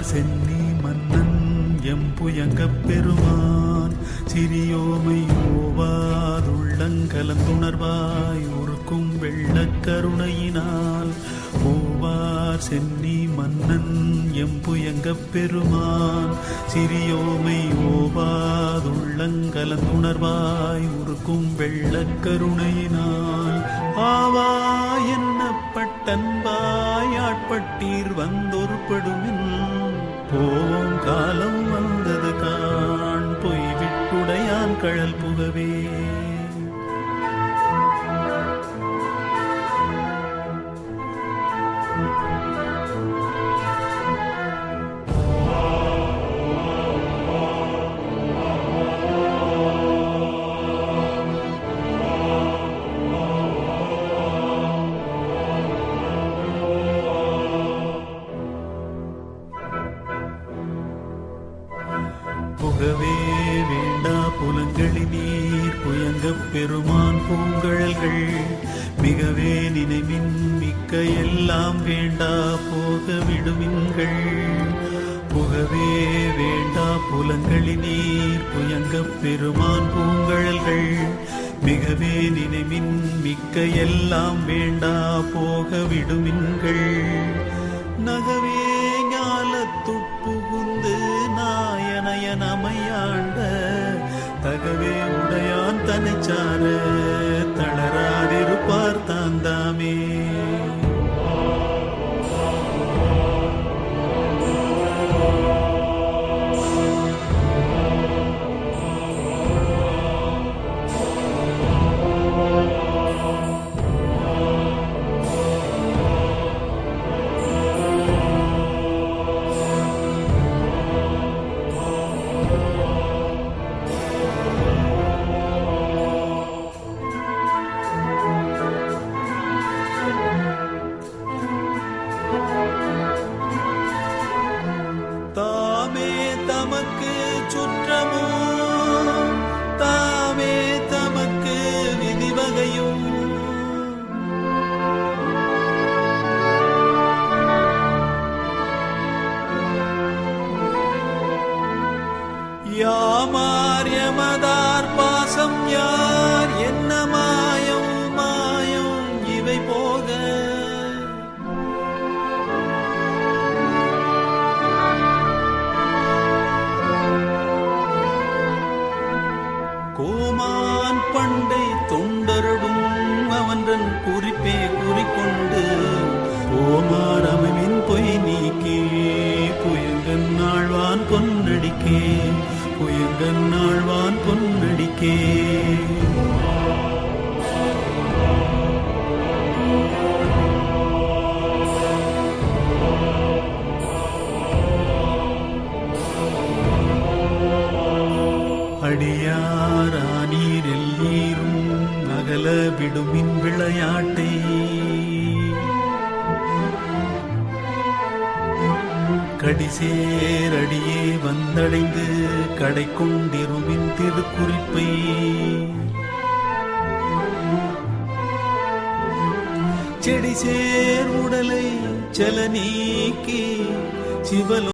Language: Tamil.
சென்னி மன்னன் எம்புயங்கப் பெருமான் சிறியோமை ஓவாதுள்ளங்கலந்துணர்வாய் உருக்கும் வெள்ளக் கருணையினால் ஓவார் சென்னி மன்னன் எம்புயங்கப் பெருமான் சிறியோமை ஓவாதுள்ளங்கலந்துணர்வாய் உருக்கும் வெள்ளக் கருணையினால் ஆவா என்னப்பட்டன்பாய் ஆட்பட்டீர் வந்தொருப்படுமின் போம் காலம் வந்தது காண் பொய் விட்டுடையான் கழல் புகவே. புகவே வேண்டா புலங்களி நீர் புயங்கப் பெருமான் பூங்கழல்கள் மிகவே நினைவின் மிக்க எல்லாம் வேண்டா போக விடுமின்கள். புகவே வேண்டா புலங்களி நீர் புயங்கப் பெருமான் பூங்கழல்கள் மிகவே நினைவின் மிக்க எல்லாம் வேண்டா போக விடுமின்கள். நகவே ஞாலத்துட்புகுந்து நாயனயனமையாண்ட தகவே உடையான் தனைச்சார தளராதிருப்பார் தாந்தாமே. தாமே தமக்கு சுற்றமோ தாமே தமக்கு விதிவகையும் யாமார் யமதார் பாசம் யார் என்ன மாயம் மாயம் இவை போக கோமான் பண்டை தொண்டரடும் அவன்றன் குறிப்பே குறிக்கொண்டு ஓமார் அமைவின் பொய் நீக்கே புயங்கன் ஆழ்வான் பொன்னடிக்கே புயங்கன் ஆழ்வான் பொன்னடிக்கே. அடியாரானீர் எல்லீரும் அகல விடுமின் விளையாட்டை கடிசேரடியே வந்தடைந்து கடை கொண்டிருமின் திருக்குறிப்பை செடிசேர் உடலை செல நீக்கி சிவலோ